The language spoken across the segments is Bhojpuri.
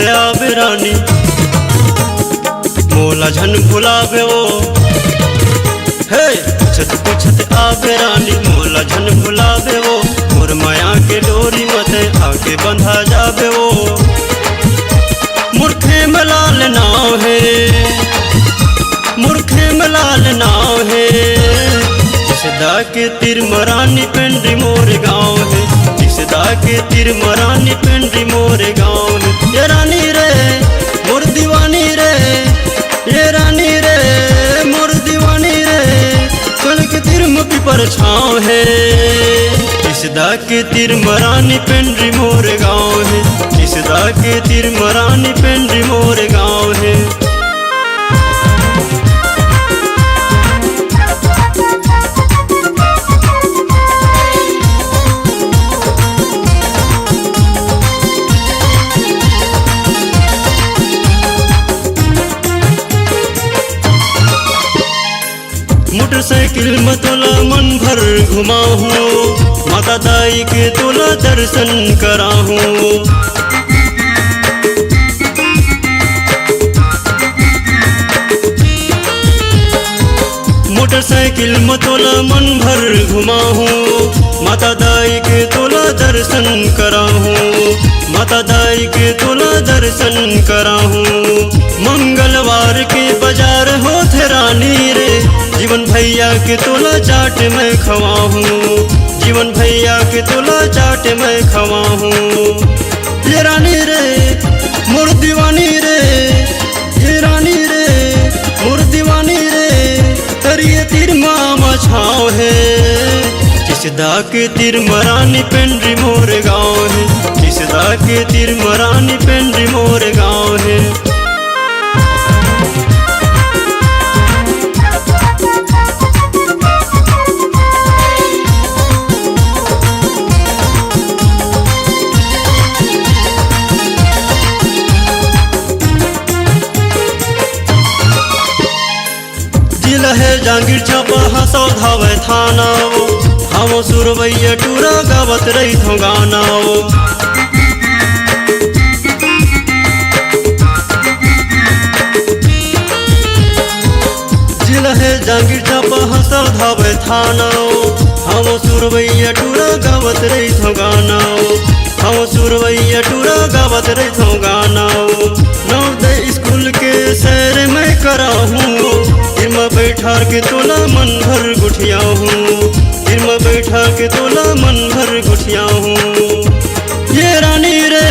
आवे रानी मोला झन भुलावे वो। हे पूछत पूछत आवे रानी मोला झन भुलावे वो। मोर माया के डोरी मते आके बंधा जावे वो। मूर्खे में लाल नाव है, मूर्खे में लाल नाव है। जिसदा के तिर मरानी पिंडी मोर गाँव है। जिसदा के तिर मरानी पिंडी मोर गाँव है। ये रानी रे मोर दीवानी रे, ये रानी रे मोर दीवानी रे। सड़क तिर मुखी पर छाँव है। जिसदा के तिर मरानी पिंडी मोर गाँव है। जिसदा के तिर मरानी पिंडी मोर गाँव है। मोटरसाइकिल में तोला मन भर घुमाऊं, माता दाई के तोला दर्शन कराऊं। मोटरसाइकिल में तोला मन भर घुमाऊं, माता दाई के तोला दर्शन कराऊं। माता दाई के तोला दर्शन कराऊं। मंगलवार के बाजार हो थे रानी रे। जीवन भैया के तोला चाट में खवाऊं। जीवन भैया के तोला चाट में खवाऊं। ये रानी रे मोर दीवानी रे, ये रानी रे मोर दीवानी रे। तरिए तिर मामा छाँव है। जिसदा के तिर मरानी पिंडी मोर गाँव है। जिसदा के तिर मरानी पिंडी मोर गाँव है। जिला है जांगीर छापा हंसो धावे थाना वो। हम सुरवैया टूरा गावत रही थो गाना वो। जिला है जांगीर छापा हंसो धावे थाना वो। हम सुरवैया टूरा गावत रही थो गाना वो। हम सुरवैया टूरा गावत रही थो गाना वो। नवोदय स्कूल के सैर में कराऊं। फिर बैठा के तोला मन भर गुठिया हूँ। फिर बैठा के तोला मन भर गुठिया हूँ। ये रानी रे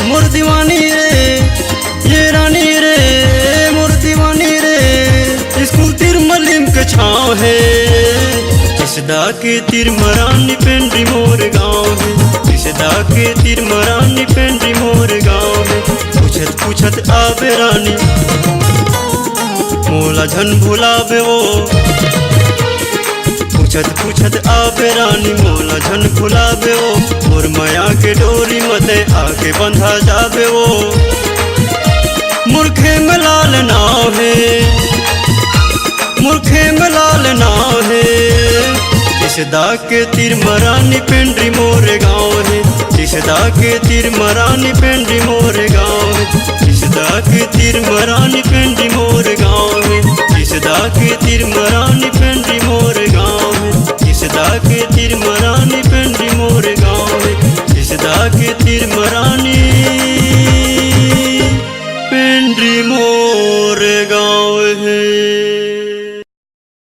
मोर दीवानी रे, ये रानी रे मोर दीवानी रे। स्कूल तिर मलिम के छाँव है। जिसदा के तिर मरानी पिंडी मोर गाँव है। जिसदा के तिर मरानी पिंडी मोर गाँव है। पूछत पूछत आवे रानी मोला झन भुलावे वो। पूछत पूछत आवे रानी मोला झन भुलावे वो। मोर माया के डोरी मते आके बंधा जावे वो। मूर्खे में लाल नाव है, मूर्खे में लाल नाव है। जिसदा के तिर मरानी पिंडी मोर गाँव है। जिसदा के तिर मरानी पिंडी मोर गाँव है। जिसदा के तिर मरानी पिंडी मोर गाँव है। जिसदा के तिर मरानी